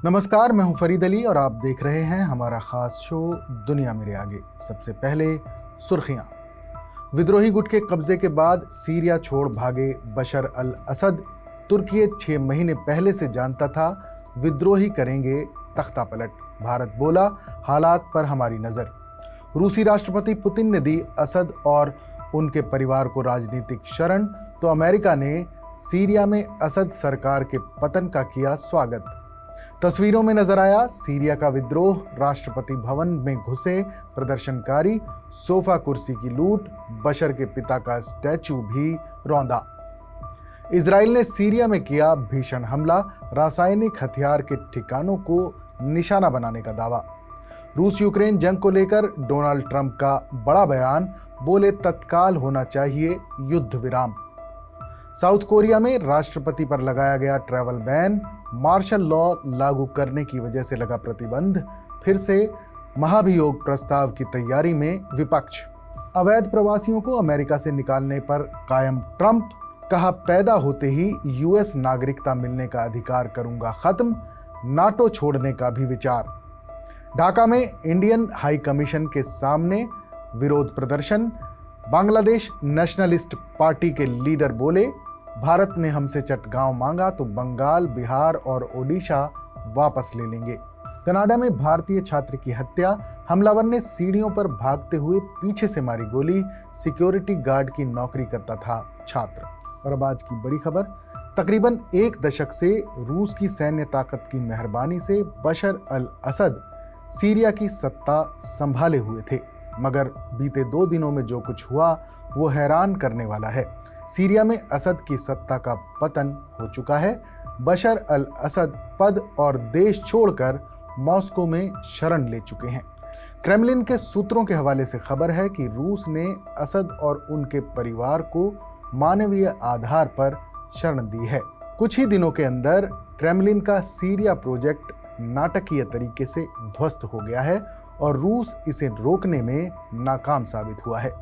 नमस्कार, मैं हूं फरीद अली और आप देख रहे हैं हमारा खास शो दुनिया मेरे आगे। सबसे पहले सुर्खियां। विद्रोही गुट के कब्जे के बाद सीरिया छोड़ भागे बशर अल असद। तुर्की 6 महीने पहले से जानता था विद्रोही करेंगे तख्ता पलट। भारत बोला हालात पर हमारी नजर। रूसी राष्ट्रपति पुतिन ने दी असद और उनके परिवार को राजनीतिक शरण, तो अमेरिका ने सीरिया में असद सरकार के पतन का किया स्वागत। तस्वीरों में नजर आया सीरिया का विद्रोह, राष्ट्रपति भवन में घुसे प्रदर्शनकारी, सोफा कुर्सी की लूट, बशर के पिता का स्टैचू भी रौंदा। इजराइल ने सीरिया में किया भीषण हमला, रासायनिक हथियार के ठिकानों को निशाना बनाने का दावा। रूस यूक्रेन जंग को लेकर डोनाल्ड ट्रंप का बड़ा बयान, बोले तत्काल होना चाहिए युद्ध विराम। साउथ कोरिया में राष्ट्रपति पर लगाया गया ट्रैवल बैन, मार्शल लॉ लागू करने की वजह से लगा प्रतिबंध। फिर से महाभियोग प्रस्ताव की तैयारी में विपक्ष। अवैध प्रवासियों को अमेरिका से निकालने पर कायम ट्रंप, कहा पैदा होते ही यूएस नागरिकता मिलने का अधिकार करूंगा खत्म, नाटो छोड़ने का भी विचार। ढाका में इंडियन हाई कमीशन के सामने विरोध प्रदर्शन। बांग्लादेश नेशनलिस्ट पार्टी के लीडर बोले भारत ने हमसे चटगांव मांगा तो बंगाल, बिहार और ओडिशा वापस ले लेंगे। कनाडा में भारतीय छात्र की हत्या, हमलावर ने सीढ़ियों पर भागते हुए पीछे से मारी गोली, सिक्योरिटी गार्ड की नौकरी करता था छात्र। और अब आज की बड़ी खबर, तकरीबन 1 दशक से रूस की सैन्य ताकत की मेहरबानी से बशर अल असद सीरिया की सत्ता संभाले हुए थे, मगर बीते 2 दिनों में जो कुछ हुआ वो हैरान करने वाला है। सीरिया में असद की सत्ता का पतन हो चुका है। बशर अल असद पद और देश छोड़कर मॉस्को में शरण ले चुके हैं। क्रेमलिन के सूत्रों के हवाले से खबर है कि रूस ने असद और उनके परिवार को मानवीय आधार पर शरण दी है। कुछ ही दिनों के अंदर क्रेमलिन का सीरिया प्रोजेक्ट नाटकीय तरीके से ध्वस्त हो गया है और रूस इसे रोकने में नाकाम साबित हुआ है।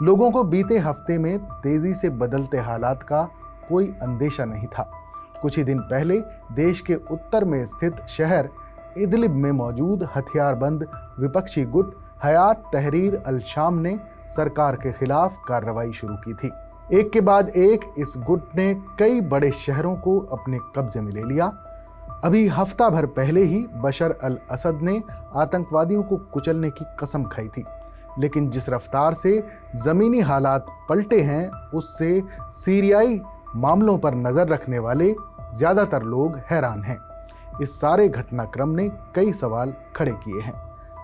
लोगों को बीते हफ्ते में तेजी से बदलते हालात का कोई अंदेशा नहीं था। कुछ ही दिन पहले देश के उत्तर में स्थित शहर इदलिब में मौजूद हथियारबंद विपक्षी गुट हयात तहरीर अल शाम ने सरकार के खिलाफ कार्रवाई शुरू की थी। एक के बाद एक इस गुट ने कई बड़े शहरों को अपने कब्जे में ले लिया। अभी हफ्ता भर पहले ही बशर अल असद ने आतंकवादियों को कुचलने की कसम खाई थी, लेकिन जिस रफ्तार से जमीनी हालात पलटे हैं उससे सीरियाई मामलों पर नजर रखने वाले ज्यादातर लोग हैरान हैं। इस सारे घटनाक्रम ने कई सवाल खड़े किए हैं।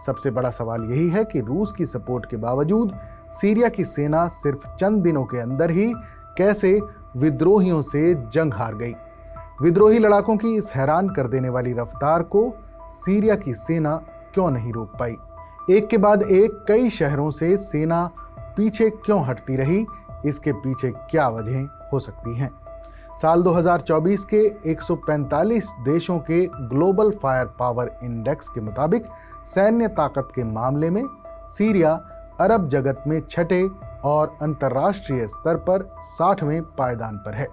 सबसे बड़ा सवाल यही है कि रूस की सपोर्ट के बावजूद सीरिया की सेना सिर्फ चंद दिनों के अंदर ही कैसे विद्रोहियों से जंग हार गई। विद्रोही लड़ाकों की इस हैरान कर देने वाली रफ्तार को सीरिया की सेना क्यों नहीं रोक पाई। एक के बाद एक कई शहरों से सेना पीछे क्यों हटती रही, इसके पीछे क्या वजहें हो सकती हैं। साल 2024 के 145 देशों के ग्लोबल फायर पावर इंडेक्स के मुताबिक सैन्य ताकत के मामले में सीरिया अरब जगत में 6ठे और अंतर्राष्ट्रीय स्तर पर 60वें पायदान पर है।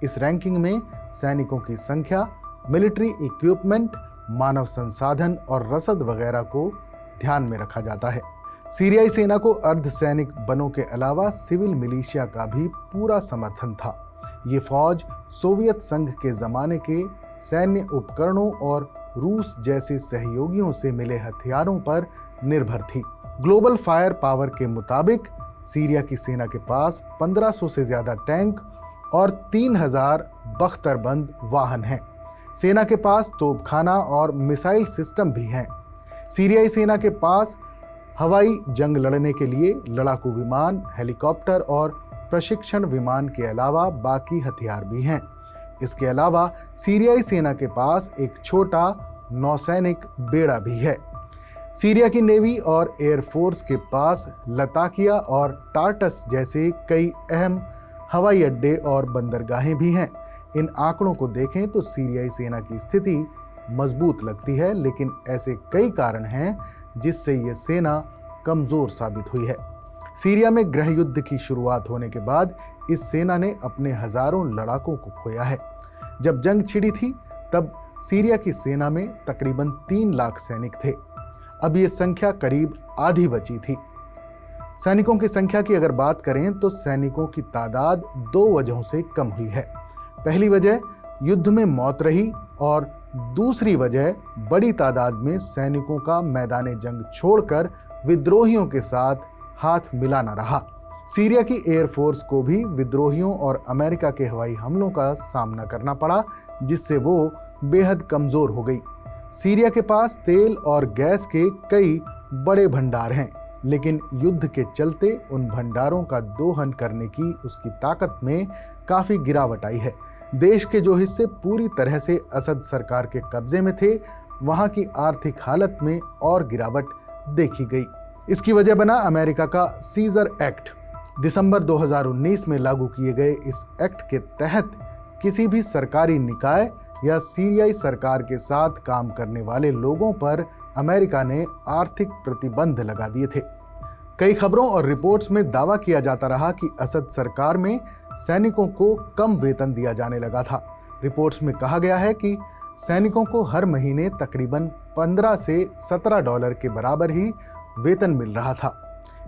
इस रैंकिंग में सैनिकों की संख्या, मिलिट्री इक्विपमेंट, मानव संसाधन और रसद वगैरह को ध्यान में रखा जाता है। सीरियाई सेना को अर्धसैनिक बलों के अलावा सिविल मिलिशिया का भी पूरा समर्थन था। ये फौज सोवियत संघ के जमाने के सैन्य उपकरणों और रूस जैसे सहयोगियों से मिले हथियारों पर निर्भर थी। ग्लोबल फायर पावर के मुताबिक सीरिया की सेना के पास 1500 से ज्यादा टैंक और 3000 बख्तरबंद वाहन हैं। सेना के पास तोपखाना और मिसाइल सिस्टम भी हैं। सीरियाई सेना के पास हवाई जंग लड़ने के लिए लड़ाकू विमान, हेलीकॉप्टर और प्रशिक्षण विमान के अलावा बाकी हथियार भी हैं। इसके अलावा सीरियाई सेना के पास एक छोटा नौसैनिक बेड़ा भी है। सीरिया की नेवी और एयरफोर्स के पास लताकिया और टार्टस जैसे कई अहम हवाई अड्डे और बंदरगाहें भी हैं। इन आंकड़ों को देखें तो सीरियाई सेना की स्थिति मजबूत लगती है, लेकिन ऐसे कई कारण हैं जिससे ये सेना कमजोर साबित हुई है। सीरिया में गृह युद्ध की शुरुआत होने के बाद इस सेना ने अपने हजारों लड़ाकों को खोया है। जब जंग छिड़ी थी तब सीरिया की सेना में तकरीबन 3 लाख सैनिक थे। अब ये संख्या करीब आधी बची थी। सैनिकों की संख्या की अगर बात करें तो सैनिकों की तादाद 2 वजहों से कम हुई है। पहली वजह युद्ध में मौत रही और दूसरी वजह बड़ी तादाद में सैनिकों का मैदान जंग छोड़कर विद्रोहियों के साथ हाथ मिलाना रहा। सीरिया की एयरफोर्स को भी विद्रोहियों और अमेरिका के हवाई हमलों का सामना करना पड़ा, जिससे वो बेहद कमजोर हो गई। सीरिया के पास तेल और गैस के कई बड़े भंडार हैं, लेकिन युद्ध के चलते उन भंडारों का दोहन करने की उसकी ताकत में काफी गिरावट आई है। देश के जो हिस्से पूरी तरह से असद सरकार के कब्जे में थे, वहां की आर्थिक हालत में और गिरावट देखी गई। इसकी वजह बना अमेरिका का सीजर एक्ट। दिसंबर 2019 में लागू किए गए इस एक्ट के तहत किसी भी सरकारी निकाय या सीरियाई सरकार के साथ काम करने वाले लोगों पर अमेरिका ने आर्थिक प्रतिबंध लगा दिए थे। कई खबरों और रिपोर्ट्स में दावा किया जाता रहा कि असद सरकार में सैनिकों को कम वेतन दिया जाने लगा था। रिपोर्ट्स में कहा गया है कि सैनिकों को हर महीने तकरीबन 15 से 17 डॉलर के बराबर ही वेतन मिल रहा था।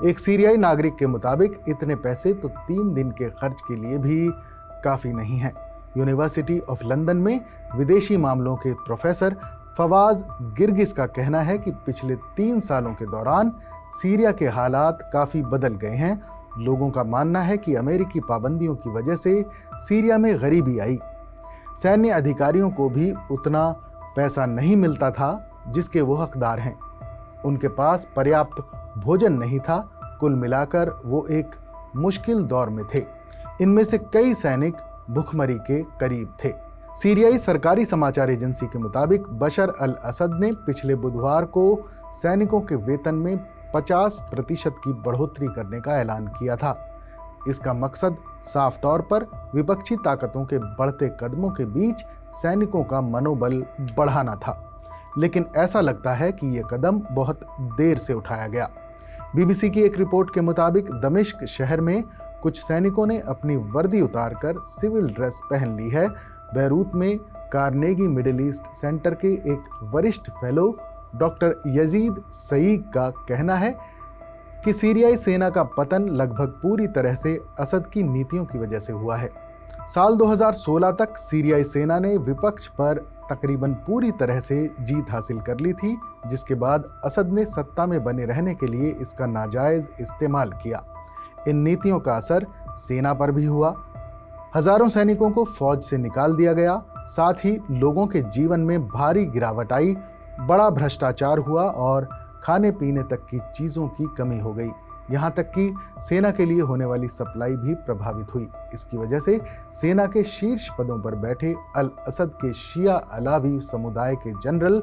एक सीरियाई नागरिक के मुताबिक इतने पैसे तो 3 दिन के खर्च के लिए भी काफ़ी नहीं हैं। यूनिवर्सिटी ऑफ लंदन में विदेशी मामलों के प्रोफेसर फवाज गिरगिस का कहना है कि पिछले 3 सालों के दौरान सीरिया के हालात काफ़ी बदल गए हैं। लोगों का मानना है कि अमेरिकी पाबंदियों की वजह से सीरिया में गरीबी आई। सैन्य अधिकारियों को भी उतना पैसा नहीं मिलता था जिसके वो हकदार हैं। उनके पास पर्याप्त भोजन नहीं था। कुल मिलाकर वो एक मुश्किल दौर में थे। इनमें से कई सैनिक भुखमरी के करीब थे। सीरियाई सरकारी समाचार एजेंसी के मुताबिक बशर अल असद ने पिछले बुधवार को सैनिकों के वेतन में 50% की बढ़ोतरी करने का ऐलान किया था। इसका मकसद साफ तौर पर विपक्षी ताकतों के बढ़ते कदमों के बीच सैनिकों का मनोबल बढ़ाना था, लेकिन ऐसा लगता है कि यह कदम बहुत देर से उठाया गया। बीबीसी की एक रिपोर्ट के मुताबिक दमिश्क शहर में कुछ सैनिकों ने अपनी वर्दी उतारकर सिविल ड्रेस पहन ली है। बैरूत में कार्नेगी मिडिल ईस्ट सेंटर के एक वरिष्ठ फेलो डॉक्टर यजीद सईद का कहना है कि सीरियाई सेना का पतन लगभग पूरी तरह से असद की नीतियों की वजह से हुआ है। साल 2016 तक सीरियाई सेना ने विपक्ष पर तकरीबन पूरी तरह से जीत हासिल कर ली थी, जिसके बाद असद ने सत्ता में बने रहने के लिए इसका नाजायज इस्तेमाल किया। इन नीतियों का असर सेना पर भी हुआ। हजारों सैनिकों को फौज से निकाल दिया गया। साथ ही लोगों के जीवन में भारी गिरावट आई, बड़ा भ्रष्टाचार हुआ और खाने पीने तक की चीज़ों की कमी हो गई। यहाँ तक कि सेना के लिए होने वाली सप्लाई भी प्रभावित हुई। इसकी वजह से सेना के शीर्ष पदों पर बैठे अल असद के शिया अलावी समुदाय के जनरल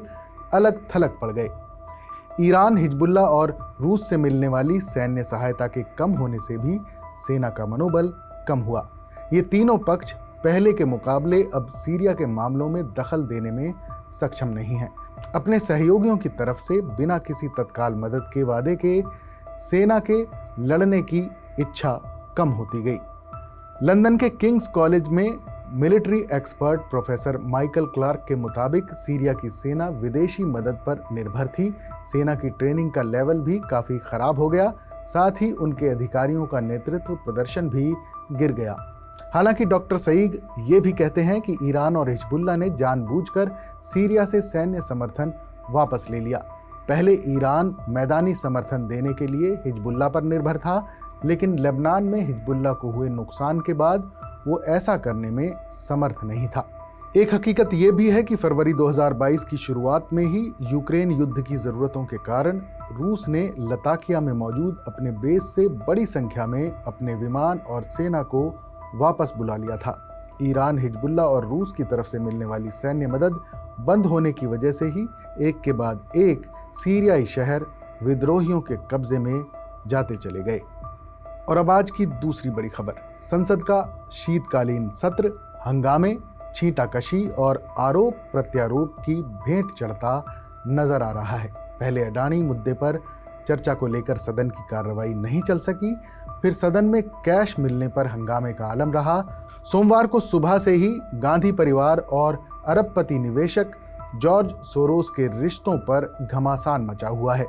अलग थलग पड़ गए। ईरान, हिजबुल्लाह और रूस से मिलने वाली सैन्य सहायता के कम होने से भी सेना का मनोबल कम हुआ। ये तीनों पक्ष पहले के मुकाबले अब सीरिया के मामलों में दखल देने में सक्षम नहीं हैं। अपने सहयोगियों की तरफ से बिना किसी तत्काल मदद के वादे के सेना के लड़ने की इच्छा कम होती गई। लंदन के किंग्स कॉलेज में military expert professor Michael Clarke के मुताबिक सीरिया की सेना विदेशी मदद पर निर्भर थी। सेना की ट्रेनिंग का लेवल भी काफ़ी खराब हो गया। साथ ही उनके अधिकारियों का नेतृत्व प्रदर्शन भी गिर गया। हालांकि डॉक्टर सईद ये भी कहते हैं कि ईरान और हिजबुल्लाह ने जानबूझकर सीरिया से सैन्य समर्थन वापस ले लिया। पहले ईरान मैदानी समर्थन देने के लिए हिजबुल्लाह पर निर्भर था, लेकिन लेबनान में हिजबुल्लाह को हुए नुकसान के बाद वो ऐसा करने में समर्थ नहीं था। एक हकीकत ये भी है कि फरवरी 2022 की शुरुआत में ही यूक्रेन युद्ध की ज़रूरतों के कारण रूस ने लताकिया में मौजूद अपने बेस से बड़ी संख्या में अपने विमान और सेना को वापस बुला लिया था। ईरान, हिजबुल्लाह और रूस की तरफ से मिलने वाली सैन्य मदद बंद होने की वजह से ही एक के बाद एक सीरियाई शहर विद्रोहियों के कब्जे में जाते चले गए। और अब आज की दूसरी बड़ी खबर, संसद का शीतकालीन सत्र हंगामे, छींटाकशी और आरोप प्रत्यारोप की भेंट चढ़ता नजर आ रहा है। पहले अडानी मुद्दे पर चर्चा को लेकर सदन की कार्रवाई नहीं चल सकी। फिर सदन में कैश मिलने पर हंगामे का आलम रहा। सोमवार को सुबह से ही गांधी परिवार और अरबपति निवेशक जॉर्ज सोरोस के रिश्तों पर घमासान मचा हुआ है।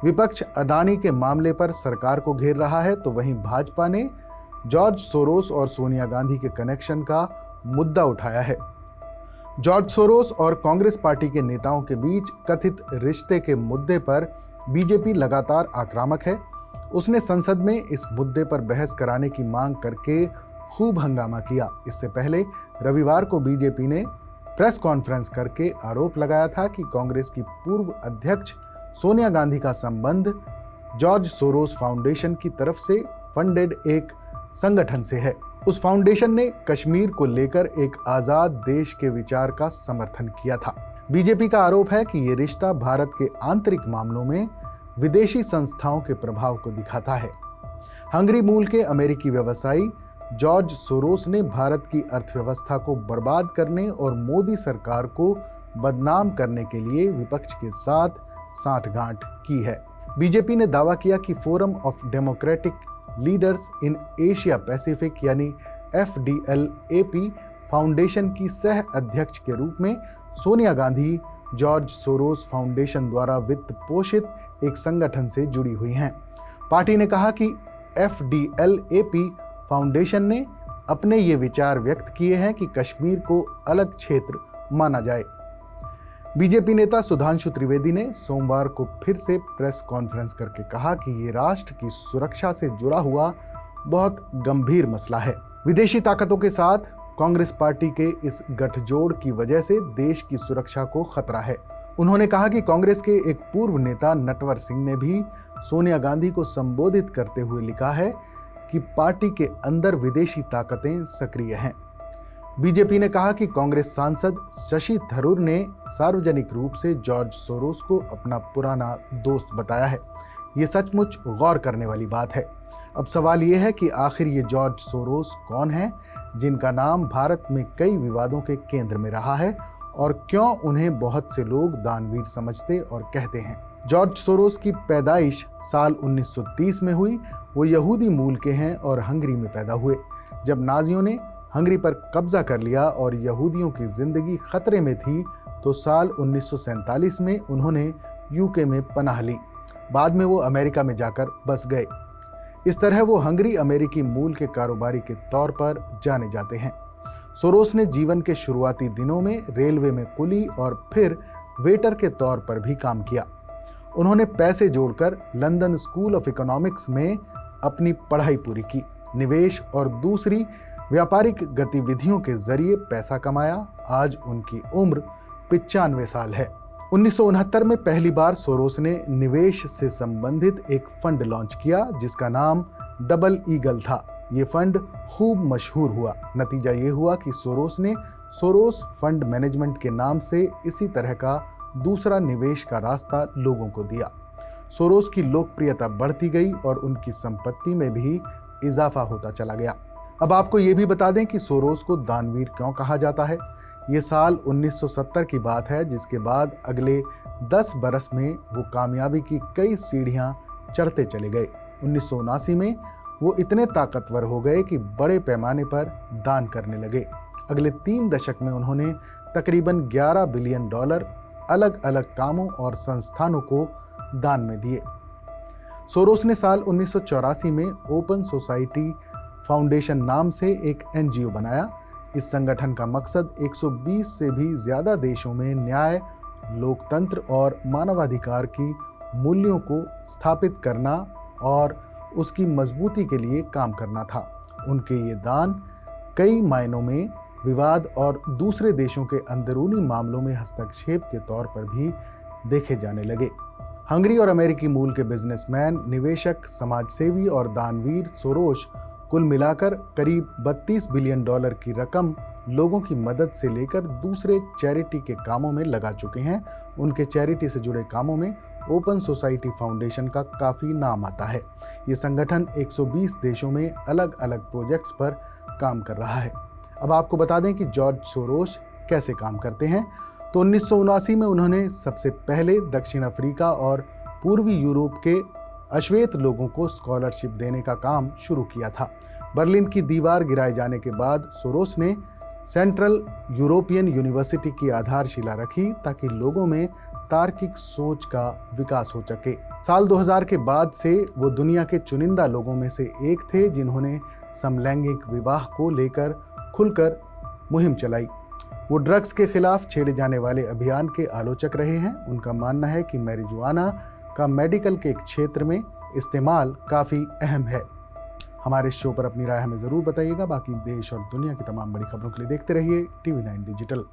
विपक्ष अडानी के मामले पर सरकार को घेर रहा है, तो वहीं भाजपा ने जॉर्ज सोरोस और सोनिया गांधी के कनेक्शन का मुद्दा उठाया है। जॉर्ज सोरोस और कांग्रेस पार्टी के नेताओं के बीच कथित रिश्ते के मुद्दे पर बीजेपी लगातार आक्रामक है। उसने संसद में इस मुद्दे पर बहस कराने की मांग करके खूब हंगामा किया। इससे पहले रविवार को बीजेपी ने प्रेस कॉन्फ्रेंस करके आरोप लगाया था कि कांग्रेस की पूर्व अध्यक्ष सोनिया गांधी का संबंध जॉर्ज सोरोस फाउंडेशन की तरफ से फंडेड एक संगठन से है। उस फाउंडेशन ने कश्मीर को लेकर एक आजाद देश के विचार का समर्थन किया था। बीजेपी का आरोप है कि ये रिश्ता भारत के आंतरिक मामलों में विदेशी संस्थाओं के प्रभाव को दिखाता है। हंगरी मूल के अमेरिकी व्यवसायी जॉर्ज सोरोस ने भारत की अर्थव्यवस्था को बर्बाद करने और मोदी सरकार को बदनाम करने के लिए विपक्ष के साथ सांठगांठ की है। बीजेपी ने दावा किया कि forum of democratic leaders in Asia Pacific यानी FDLAP फाउंडेशन की सह अध्यक्ष के रूप में Sonia Gandhi George Soros foundation द्वारा वित्त पोषित एक संगठन से जुड़ी हुई हैं। पार्टी ने कहा कि FDLAP फाउंडेशन ने अपने ये विचार व्यक्त किए हैं कि कश्मीर को अलग क्षेत्र माना जाए। बीजेपी नेता सुधांशु त्रिवेदी ने सोमवार को फिर से प्रेस कॉन्फ्रेंस करके कहा कि ये राष्ट्र की सुरक्षा से जुड़ा हुआ बहुत गंभीर मसला है। विदेशी ताकतों के साथ कांग्रेस पार्टी के इस गठजोड़ की वजह से देश की सुरक्षा को खतरा है। उन्होंने कहा कि कांग्रेस के एक पूर्व नेता नटवर सिंह ने भी सोनिया गांधी को संबोधित करते हुए लिखा है कि पार्टी के अंदर विदेशी ताकतें सक्रिय हैं। बीजेपी ने कहा कि कांग्रेस सांसद शशि थरूर ने सार्वजनिक रूप से जॉर्ज सोरोस को अपना पुराना दोस्त बताया है। ये सचमुच गौर करने वाली बात है। अब सवाल ये है कि आखिर ये जॉर्ज सोरोस कौन है, जिनका नाम भारत में कई विवादों के केंद्र में रहा है, और क्यों उन्हें बहुत से लोग दानवीर समझते और कहते हैं। जॉर्ज सोरोस की पैदाइश साल 1930 में हुई। वो यहूदी मूल के हैं और हंगरी में पैदा हुए। जब नाजियों ने हंगरी पर कब्जा कर लिया और यहूदियों की जिंदगी खतरे में थी, तो साल 1947 में उन्होंने यूके में पनाह ली। बाद में वो अमेरिका में जाकर बस गए। इस तरह वो हंगरी अमेरिकी मूल के कारोबारी के तौर पर जाने जाते हैं। सोरोस ने जीवन के शुरुआती दिनों में रेलवे में कुली और फिर वेटर के तौर पर भी काम किया। उन्होंने पैसे जोड़कर लंदन स्कूल ऑफ इकोनॉमिक्स में अपनी पढ़ाई पूरी की। निवेश और दूसरी व्यापारिक गतिविधियों के जरिए पैसा कमाया। आज उनकी उम्र 95 साल है। 1969 में पहली बार सोरोस ने निवेश से संबंधित एक फंड लॉन्च किया जिसका नाम डबल ईगल था। ये फंड खूब मशहूर हुआ। नतीजा ये हुआ कि सोरोस ने सोरोस फंड मैनेजमेंट के नाम से इसी तरह का दूसरा निवेश का रास्ता लोगों को दिया। सोरोस की लोकप्रियता बढ़ती गई और उनकी संपत्ति में भी इजाफा होता चला गया। अब आपको ये भी बता दें कि सोरोस को दानवीर क्यों कहा जाता है। ये साल 1970 की बात है, जिसके बाद अगले 10 बरस में वो कामयाबी की कई सीढ़ियां चढ़ते चले गए। 1979 में वो इतने ताकतवर हो गए कि बड़े पैमाने पर दान करने लगे। अगले 3 दशक में उन्होंने तकरीबन $11 बिलियन अलग अलग कामों और संस्थानों को दान में दिए। सोरोस ने साल 1984 में ओपन सोसाइटी फाउंडेशन नाम से एक NGO बनाया। इस संगठन का मकसद 120 से भी ज्यादा देशों में न्याय, लोकतंत्र और मानवाधिकार की मूल्यों को स्थापित करना और उसकी मजबूती के लिए काम करना था। उनके ये दान कई मायनों में विवाद और दूसरे देशों के अंदरूनी मामलों में हस्तक्षेप के तौर पर भी देखे जाने लगे। हंगरी और अमेरिकी मूल के बिजनेसमैन, निवेशक, समाजसेवी और दानवीर सोरोस कुल मिलाकर करीब $32 बिलियन की रकम लोगों की मदद से लेकर दूसरे चैरिटी के कामों में लगा चुके हैं। उनके चैरिटी से जुड़े कामों में ओपन सोसाइटी फाउंडेशन का काफ़ी नाम आता है। ये संगठन 120 देशों में अलग अलग प्रोजेक्ट्स पर काम कर रहा है। अब आपको बता दें कि जॉर्ज सोरोस कैसे काम करते हैं। तो 1979 में उन्होंने सबसे पहले दक्षिण अफ्रीका और पूर्वी यूरोप के अश्वेत लोगों को स्कॉलरशिप देने का काम शुरू किया था। बर्लिन की दीवार गिराए जाने के बाद सोरोस ने सेंट्रल यूरोपियन यूनिवर्सिटी की आधारशिला रखी ताकि लोगों में तार्किक सोच का विकास हो सके। साल 2000 के बाद से वो दुनिया के चुनिंदा लोगों में से एक थे जिन्होंने समलैंगिक विवाह को लेकर खुलकर मुहिम चलाई। वो ड्रग्स के खिलाफ छेड़े जाने वाले अभियान के आलोचक रहे हैं। उनका मानना है कि मैरिजुआना का मेडिकल के क्षेत्र में इस्तेमाल काफ़ी अहम है। हमारे शो पर अपनी राय हमें ज़रूर बताइएगा। बाकी देश और दुनिया की तमाम बड़ी खबरों के लिए देखते रहिए TV9 डिजिटल।